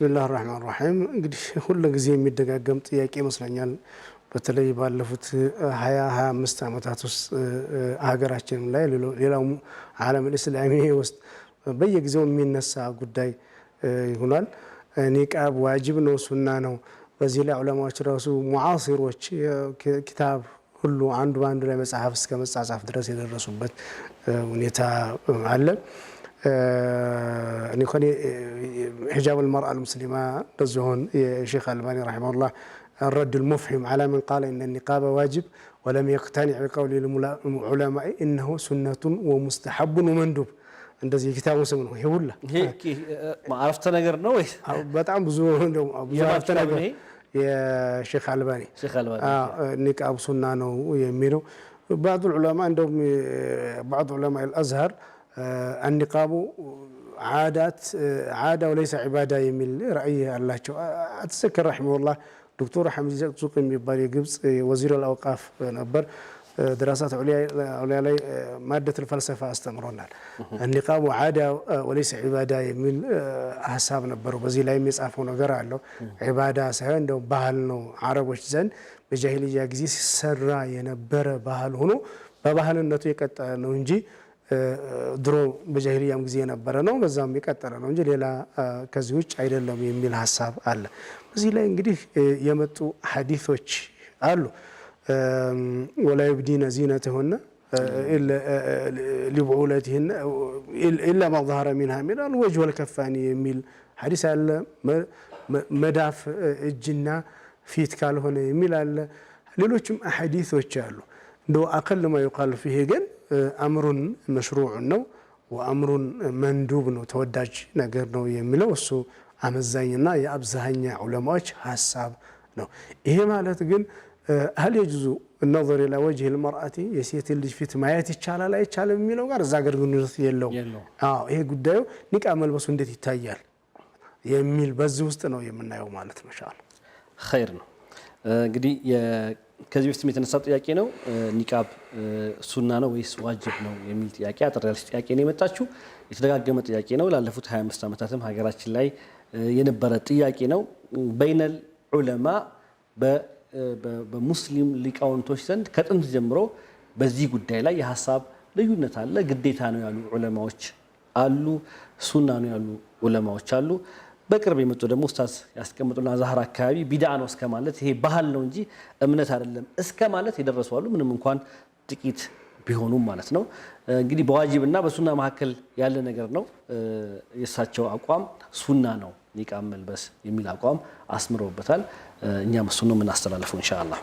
ቢስሚላህ ራህማን ራሂም እንግዲህ ሁሉ ጊዜ የሚደጋገም ጥያቄ ይመስለኛል። በተለይ ባለፉት 20-25 ዓመታት ውስጥ ሀገራችን ላይ ሌላው ዓለም እስላሚ ውስጥ በየጊዜው የሚነሳ ጉዳይ ይሆናል። ኒቃብ ዋጅብ ነው ሱና ነው። በዚህ ላይ ዑለማዎች ራሱ ሙዓሲሮች ኪታብ ሁሉ አንዱ ባንዱ ላይ መጽሐፍ እስከ መጻጻፍ ድረስ የደረሱበት ሁኔታ አለ። نكون حجاب المرأة المسلمة رزهون الشيخ الألباني رحمه الله الرد المفهم على من قال إن النقاب واجب ولم يقتنع بقول العلماء إنه سنة ومستحب ومندوب. عند زي كتاب مسلم هي ولا هيك ما عرفت نجر نوي بتعم بزور عرفت نجر يا شيخ الألباني النقاب سنة ويمينه. بعض العلماء عندهم بعض علماء الأزهر النقاب عادة وليس عبادة يميل رأيه الله. أتذكر رحمه الله دكتور حمد زقزوقي ميبالي قبص وزير الأوقاف نبر دراسات عليا مادة الفلسفة استمرونا. النقاب عادة وليس عبادة يميل حساب نبر وبزي لا يميز عفوا قرأ له عبادة سهل دو بحالنا عرب وشزن بجاهلية جزيس سرّا ينبر بحال هنو ببحال النتوي كت نونجي ድሮ በጃሂልያም ጊዜ የነበረ ነው በዛም የሚቀጥል ነው እንጂ ሌላ ከዚህ ውጭ አይደለም የሚል ሐሳብ አለ። በዚህ ላይ እንግዲህ የመጡ ሐዲሶች አሉ። ወላ ይብዲነ ዚነተሁነ ሊቡዑለቲሂነ ኢላ ማ ظهر منها من الوجه والكفان የሚል ሐዲስ አለ። መዳፍ እጅና ፊት ካልሆነ የሚል አለ። ሌሎችም ሐዲሶች አሉ። እንደው አቀል ما يقال فيه ግን አምሩን መሽሩዕ ነው ወአምሩን መንዱብ ነው ተወዳጅ ነገር ነው የሚለው እሱ አመዛኝና የአብዛኛ ዑለማዎች ሐሳብ ነው። ይሄ ማለት ግን هل يجوز النظر الى وجه المرأة የሴት ልጅ ፊት ማየት ይቻላል አይቻልም የሚለው ጋር እዛ ጋር ግንኙነት የለውም። ይሄ ጉዳዩ ኒቃብ መልበሱ እንዴት ይታያል የሚል በዚህ ውስጥ ነው የምናየው ማለት ነው። ኢንሻአላህ ኸይር ነው። እንግዲህ ከዚህ በፊት የተነሳው ጥያቄ ነው ኒቃብ ሱና ነው ወይስ ዋጅብ ነው የሚል ጥያቄ አጠር ያለ ጥያቄ ነው የመጣችው። የተደጋገመ ጥያቄ ነው። ላለፉት 25 ዓመታትም ሀገራችን ላይ የነበረ ጥያቄ ነው። በይነል ዑለማ በሙስሊም ሊቃውንቶች ዘንድ ከጥንት ጀምሮ በዚህ ጉዳይ ላይ የሐሳብ ልዩነት አለ። ግዴታ ነው ያሉ ዑለማዎች አሉ፣ ሱና ነው ያሉ ዑለማዎች አሉ። በቅርብ የመጡ ደግሞ ኡስታዝ ያስቀምጡና ዛህራ አካባቢ ቢድዓ ነው እስከ ማለት ይሄ ባህል ነው እንጂ እምነት አይደለም እስከ ማለት የደረሱ አሉ። ምንም እንኳን ጥቂት ቢሆኑም ማለት ነው። እንግዲህ በዋጅብና በሱና መካከል ያለ ነገር ነው። የእሳቸው አቋም ሱና ነው ኒቃብ መልበስ የሚል አቋም አስምረውበታል። እኛም እሱን ነው የምናስተላልፈው ኢንሻአላህ።